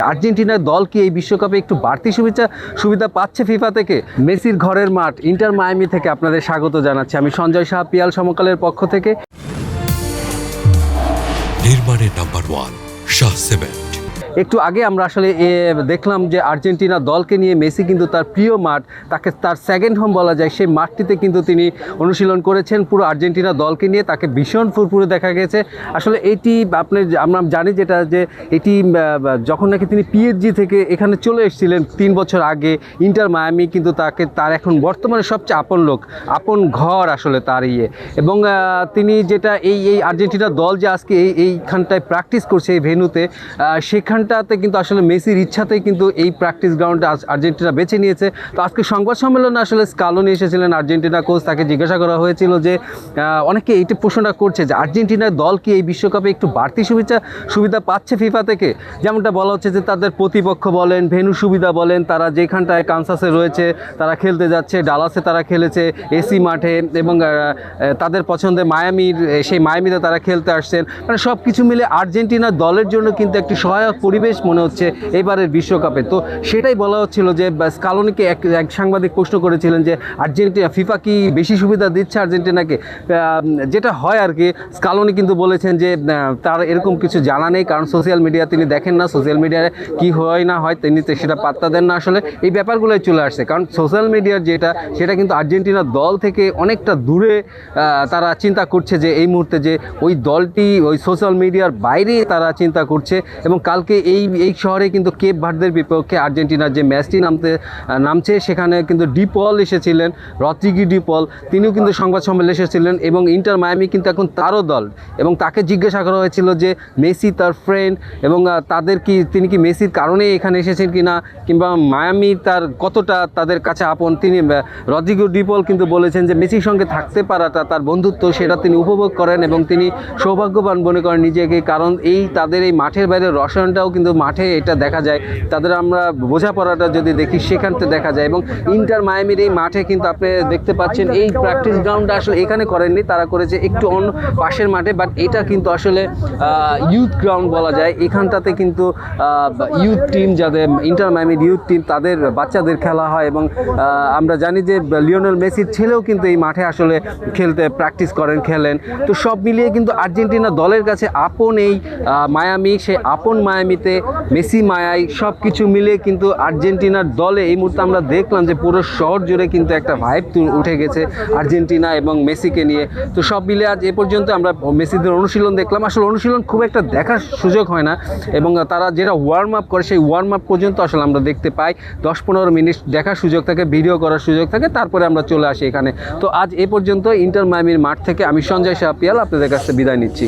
আর্জেন্টিনার দল কি এই বিশ্বকাপে একটু বাড়তি সুবিধা পাচ্ছে ফিফা থেকে? মেসির ঘরের মাঠ ইন্টার মায়ামি থেকে আপনাদের স্বাগত জানাচ্ছি আমি সঞ্জয় শাহ, পিয়াল সমকালের পক্ষ থেকে। নির্মাণের নাম্বার 1 শাহ সিমেন্ট। একটু আগে আমরা আসলে দেখলাম যে আর্জেন্টিনা দলকে নিয়ে মেসি কিন্তু তার প্রিয় মাঠ, তাকে তার সেকেন্ড হোম বলা যায়, সেই মাঠটিতে কিন্তু তিনি অনুশীলন করেছেন পুরো আর্জেন্টিনা দলকে নিয়ে। তাকে ভীষণ ফুরফুরে দেখা গেছে। আসলে এটি আমরা জানি যেটা যে এটি যখন নাকি তিনি পিএসজি থেকে এখানে চলে এসেছিলেন 3 বছর আগে ইন্টার মায়ামি, কিন্তু তার এখন বর্তমানে সবচেয়ে আপন লোক, আপন ঘর আসলে তার এবং তিনি যেটা এই আর্জেন্টিনা দল যে আজকে এইখানটায় প্র্যাকটিস করছে এই ভেন্যুতে, সেখানটাতে কিন্তু আসলে মেসির ইচ্ছাতেই কিন্তু এই প্র্যাকটিস গ্রাউন্ডে আর্জেন্টিনা বেছে নিয়েছে। তো আজকে সংবাদ সম্মেলনে আসলে স্কালোনি এসেছিলেন আর্জেন্টিনা কোচ। তাকে জিজ্ঞাসা করা হয়েছিল যে অনেকে এইটা প্রশ্নটা করছে যে আর্জেন্টিনার দল কি এই বিশ্বকাপে একটু বাড়তি সুবিধা পাচ্ছে ফিফা থেকে? যেমনটা বলা হচ্ছে যে তাদের প্রতিপক্ষ বলেন, ভেন্যু সুবিধা বলেন, তারা যেখানটায় কানসাসে রয়েছে তারা খেলতে যাচ্ছে, ডালাসে তারা খেলেছে এসি মাঠে, এবং তাদের পছন্দের সেই মায়ামিতে তারা খেলতে আসছেন। মানে সব কিছু মিলে আর্জেন্টিনার দলের জন্য কিন্তু একটি সহায়ক পরিবেশ মনে হচ্ছে এবারের বিশ্বকাপে। তো সেটাই বলা হচ্ছিল যে স্কালোনিকে এক সাংবাদিক প্রশ্ন করেছিলেন যে আর্জেন্টিনা ফিফা কি বেশি সুবিধা দিচ্ছে আর্জেন্টিনাকে? যেটা হয় আর কি, স্কালোনি কিন্তু বলেছেন যে তার এরকম কিছু জানা নেই, কারণ সোশ্যাল মিডিয়া তিনি দেখেন না, সোশ্যাল মিডিয়ায় কি হয় না হয় তিনি সেটা পাত্তা দেন না। আসলে এই ব্যাপারগুলোই চলে আসছে, কারণ সোশ্যাল মিডিয়ার সেটা কিন্তু আর্জেন্টিনার দল থেকে অনেকটা দূরে তারা চিন্তা করছে যে এই মুহূর্তে যে ওই দলটি ওই সোশ্যাল মিডিয়ার বাইরে তারা চিন্তা করছে। এবং কালকে এই শহরে কিন্তু কেপ ভার্দের বিপক্ষে আর্জেন্টিনার যে ম্যাচটি নামছে সেখানে কিন্তু ডিপল এসেছিলেন, রদ্রিগো ডিপল, তিনিও কিন্তু সংবাদ সম্মেলনে এসেছিলেন। এবং ইন্টার মায়ামি কিন্তু এখন তারও দল, এবং তাকে জিজ্ঞাসা করা হয়েছিল যে মেসি তার ফ্রেন্ড, এবং তিনি কি মেসির কারণে এখানে এসেছেন কিনা, কিংবা মায়ামি তার কতটা তাদের কাছে আপন। রদ্রিগো ডিপল কিন্তু বলেছেন যে মেসির সঙ্গে থাকতে পারাটা, তার বন্ধুত্ব, সেটা তিনি উপভোগ করেন এবং তিনি সৌভাগ্যবান মনে করেন নিজেকে, কারণ তাদের এই মাঠের বাইরে রসায়নটাও কিন্তু মাঠে এটা দেখা যায়। তাদের আমরা বোঝাপড়াটা যদি দেখি সেখানতে দেখা যায়। এবং ইন্টার মায়ামির এই মাঠে কিন্তু আপনি দেখতে পাচ্ছেন এই প্র্যাকটিস গ্রাউন্ডটা আসলে এখানে করেননি, তারা করেছে একটু অন্য পাশের মাঠে, বাট এটা কিন্তু আসলে ইউথ গ্রাউন্ড বলা যায়। এখানটাতে কিন্তু ইউথ টিম, যাদের ইন্টার মায়ামির ইউথ টিম, তাদের বাচ্চাদের খেলা হয়। এবং আমরা জানি যে লিওনেল মেসির ছেলেও কিন্তু এই মাঠে আসলে প্র্যাকটিস খেলেন। তো সব মিলিয়ে কিন্তু আর্জেন্টিনা দলের কাছে আপন এই মায়ামি, সেই আপন মায়ামিতে মেসি মায়াই সব কিছু মিলে কিন্তু আর্জেন্টিনার দলে এই মুহূর্তে আমরা দেখলাম যে পুরো শহর জুড়ে কিন্তু একটা ভাইব উঠে গেছে আর্জেন্টিনা এবং মেসিকে নিয়ে। তো সব মিলে আজ এ পর্যন্ত আমরা মেসিদের অনুশীলন দেখলাম। আসলে অনুশীলন খুব একটা দেখার সুযোগ হয় না, এবং তারা যেটা ওয়ার্ম আপ করে সেই ওয়ার্ম আপ পর্যন্ত আসলে আমরা দেখতে পাই। 10-15 মিনিট দেখার সুযোগ থাকে, ভিডিও করার সুযোগ থাকে, তারপরে আমরা চলে আসি এখানে। তো আজ এ পর্যন্ত ইন্টার মায়ামির মাঠ থেকে আমি সঞ্জয় শাহ, পিয়াল আপনাদের কাছে বিদায় নিচ্ছি।